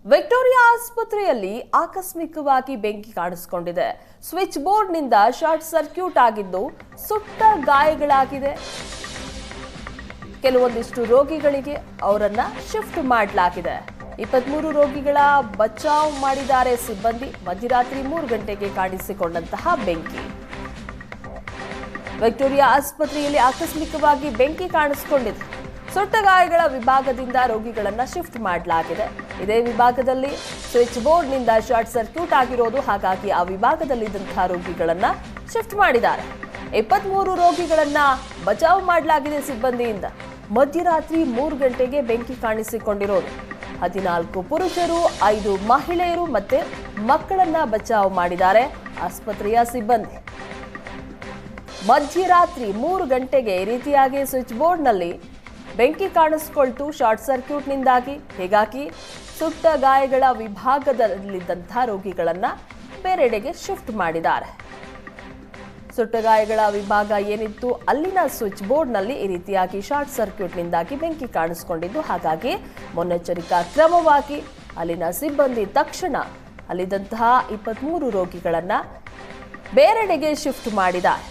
Victoria ಆಸ್ಪತ್ರೆಯಲ್ಲಿ ಆಕಸ್ಮಿಕವಾಗಿ ಬೆಂಕಿ ಕಾಣಿಸಿಕೊಂಡಿದೆ. ಸ್ವಿಚ್ ಬೋರ್ಡ್ನಿಂದ ಶಾರ್ಟ್ ಸರ್ಕ್ಯೂಟ್ ಆಗಿದ್ದು ಸುಟ್ಟ ಗಾಯಗಳಾಗಿದೆ. ಕೆಲವೊಂದಿಷ್ಟು ರೋಗಿಗಳಿಗೆ ಅವರನ್ನ ಶಿಫ್ಟ್ ಮಾಡಲಾಗಿದೆ. 23 ರೋಗಿಗಳ ಬಚಾವ್ ಮಾಡಿದ್ದಾರೆ ಸಿಬ್ಬಂದಿ. ಮಧ್ಯರಾತ್ರಿ 3 ಗಂಟೆಗೆ ಕಾಣಿಸಿಕೊಂಡಂತಹ ಬೆಂಕಿ. ವಿಕ್ಟೋರಿಯಾ ಆಸ್ಪತ್ರೆಯಲ್ಲಿ ಆಕಸ್ಮಿಕವಾಗಿ ಬೆಂಕಿ ಕಾಣಿಸಿಕೊಂಡಿದೆ. ಸುಟ್ಟ ಗಾಯಗಳ ವಿಭಾಗದಿಂದ ರೋಗಿಗಳನ್ನ ಶಿಫ್ಟ್ ಮಾಡಲಾಗಿದೆ. ಇದೇ ವಿಭಾಗದಲ್ಲಿ ಸ್ವಿಚ್ ಬೋರ್ಡ್ನಿಂದ ಶಾರ್ಟ್ ಸರ್ಕ್ಯೂಟ್ ಆಗಿರೋದು, ಹಾಗಾಗಿ ಆ ವಿಭಾಗದಲ್ಲಿದ್ದಂತಹ ರೋಗಿಗಳನ್ನ ಶಿಫ್ಟ್ ಮಾಡಿದ್ದಾರೆ. 23 ರೋಗಿಗಳನ್ನ ಬಚಾವ್ ಮಾಡಲಾಗಿದೆ ಸಿಬ್ಬಂದಿಯಿಂದ. ಮಧ್ಯರಾತ್ರಿ 3 ಗಂಟೆಗೆ ಬೆಂಕಿ ಕಾಣಿಸಿಕೊಂಡಿರೋದು. 14 ಪುರುಷರು, 5 ಮಹಿಳೆಯರು ಮತ್ತೆ ಮಕ್ಕಳನ್ನ ಬಚಾವ್ ಮಾಡಿದ್ದಾರೆ ಆಸ್ಪತ್ರೆಯ ಸಿಬ್ಬಂದಿ. ಮಧ್ಯರಾತ್ರಿ 3 ಗಂಟೆಗೆ ಈ ರೀತಿಯಾಗಿ ಸ್ವಿಚ್ ಬೋರ್ಡ್ನಲ್ಲಿ ಬೆಂಕಿ ಕಾಣಿಸಿಕೊಳ್ತು ಶಾರ್ಟ್ ಸರ್ಕ್ಯೂಟ್ನಿಂದಾಗಿ. ಹೀಗಾಗಿ ಸುಟ್ಟ ಗಾಯಗಳ ವಿಭಾಗದಲ್ಲಿದ್ದಂತಹ ರೋಗಿಗಳನ್ನ ಬೇರೆಡೆಗೆ ಶಿಫ್ಟ್ ಮಾಡಿದ್ದಾರೆ. ಸುಟ್ಟ ಗಾಯಗಳ ವಿಭಾಗ ಏನಿತ್ತು ಅಲ್ಲಿನ ಸ್ವಿಚ್ ಬೋರ್ಡ್ನಲ್ಲಿ ಈ ರೀತಿಯಾಗಿ ಶಾರ್ಟ್ ಸರ್ಕ್ಯೂಟ್ನಿಂದಾಗಿ ಬೆಂಕಿ ಕಾಣಿಸಿಕೊಂಡಿದ್ದು, ಹಾಗಾಗಿ ಮುನ್ನೆಚ್ಚರಿಕಾ ಕ್ರಮವಾಗಿ ಅಲ್ಲಿನ ಸಿಬ್ಬಂದಿ ತಕ್ಷಣ ಅಲ್ಲಿದ್ದಂತಹ 23 ರೋಗಿಗಳನ್ನ ಬೇರೆಡೆಗೆ ಶಿಫ್ಟ್ ಮಾಡಿದ್ದಾರೆ.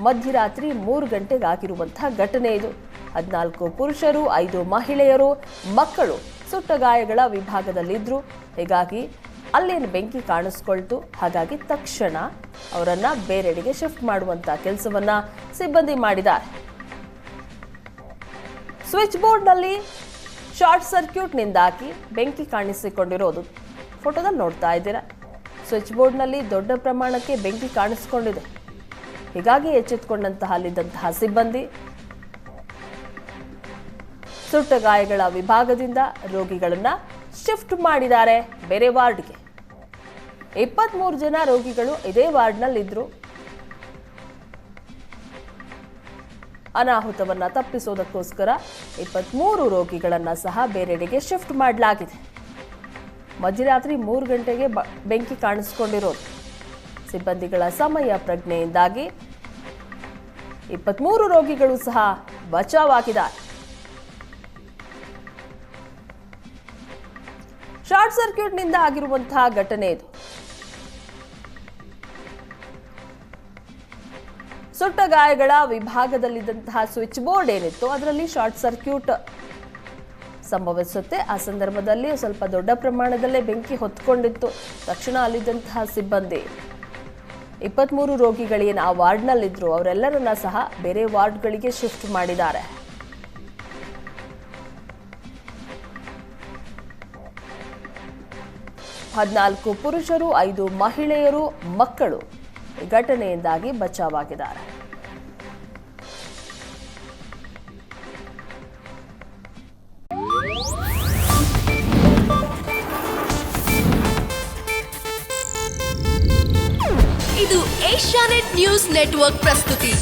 ಮಧ್ಯರಾತ್ರಿ 3 ಗಂಟೆಗಾಗಿರುವಂತಹ ಘಟನೆ ಇದು. 14 ಪುರುಷರು, 5 ಮಹಿಳೆಯರು, ಮಕ್ಕಳು ಸುಟ್ಟ ಗಾಯಗಳ ವಿಭಾಗದಲ್ಲಿದ್ರು. ಹೀಗಾಗಿ ಅಲ್ಲೇನು ಬೆಂಕಿ ಕಾಣಿಸ್ಕೊಳ್ತು. ಹಾಗಾಗಿ ತಕ್ಷಣ ಅವರನ್ನ ಬೇರೆಡೆಗೆ ಶಿಫ್ಟ್ ಮಾಡುವಂತ ಕೆಲಸವನ್ನ ಸಿಬ್ಬಂದಿ ಮಾಡಿದ್ದಾರೆ. ಸ್ವಿಚ್ ಬೋರ್ಡ್ನಲ್ಲಿ ಶಾರ್ಟ್ ಸರ್ಕ್ಯೂಟ್ನಿಂದಾಗಿ ಬೆಂಕಿ ಕಾಣಿಸಿಕೊಂಡಿರೋದು ಫೋಟೋದಲ್ಲಿ ನೋಡ್ತಾ ಇದ್ದೀರಾ. ಸ್ವಿಚ್ ಬೋರ್ಡ್ನಲ್ಲಿ ದೊಡ್ಡ ಪ್ರಮಾಣಕ್ಕೆ ಬೆಂಕಿ ಕಾಣಿಸಿಕೊಂಡಿದೆ. ಹೀಗಾಗಿ ಎಚ್ಚೆತ್ತುಕೊಂಡಂತಹ ಅಲ್ಲಿದ್ದಂತಹ ಸಿಬ್ಬಂದಿ ಸುಟ್ಟ ಗಾಯಗಳ ವಿಭಾಗದಿಂದ ರೋಗಿಗಳನ್ನ ಶಿಫ್ಟ್ ಮಾಡಿದ್ದಾರೆ ಬೇರೆ ವಾರ್ಡ್ಗೆ. 23 ಜನ ರೋಗಿಗಳು ಇದೇ ವಾರ್ಡ್ನಲ್ಲಿದ್ರು. ಅನಾಹುತವನ್ನ ತಪ್ಪಿಸೋದಕ್ಕೋಸ್ಕರ 23 ರೋಗಿಗಳನ್ನ ಸಹ ಬೇರೆಡೆಗೆ ಶಿಫ್ಟ್ ಮಾಡಲಾಗಿದೆ. ಮಧ್ಯರಾತ್ರಿ 3 ಗಂಟೆಗೆ ಬೆಂಕಿ ಕಾಣಿಸಿಕೊಂಡಿರೋದು. ಸಿಬ್ಬಂದಿಗಳ ಸಮಯ ಪ್ರಜ್ಞೆಯಿಂದಾಗಿ 23 ರೋಗಿಗಳು ಸಹ ಬಚಾವಾಗಿದ್ದಾರೆ. ಶಾರ್ಟ್ ಸರ್ಕ್ಯೂಟ್ನಿಂದ ಆಗಿರುವಂತಹ ಘಟನೆ ಇದು. ಸುಟ್ಟ ಗಾಯಗಳ ವಿಭಾಗದಲ್ಲಿದ್ದಂತಹ ಸ್ವಿಚ್ ಬೋರ್ಡ್ ಏನಿತ್ತು ಅದರಲ್ಲಿ ಶಾರ್ಟ್ ಸರ್ಕ್ಯೂಟ್ ಸಂಭವಿಸುತ್ತೆ. ಆ ಸಂದರ್ಭದಲ್ಲಿ ಸ್ವಲ್ಪ ದೊಡ್ಡ ಪ್ರಮಾಣದಲ್ಲೇ ಬೆಂಕಿ ಹೊತ್ಕೊಂಡಿತ್ತು. ತಕ್ಷಣ ಅಲ್ಲಿದ್ದಂತಹ ಸಿಬ್ಬಂದಿ 23 ರೋಗಿಗಳೇನು ಆ ವಾರ್ಡ್ನಲ್ಲಿದ್ರು ಅವರೆಲ್ಲರನ್ನ ಸಹ ಬೇರೆ ವಾರ್ಡ್ಗಳಿಗೆ ಶಿಫ್ಟ್ ಮಾಡಿದ್ದಾರೆ. ಹದಿನಾಲ್ಕು ಪುರುಷರು, 5 ಮಹಿಳೆಯರು, ಮಕ್ಕಳು ಈ ಘಟನೆಯಿಂದಾಗಿ ಬಚಾವಾಗಿದ್ದಾರೆ. ಇದು ಏಷ್ಯಾನೆಟ್ ನ್ಯೂಸ್ ನೆಟ್ವರ್ಕ್ ಪ್ರಸ್ತುತಿ.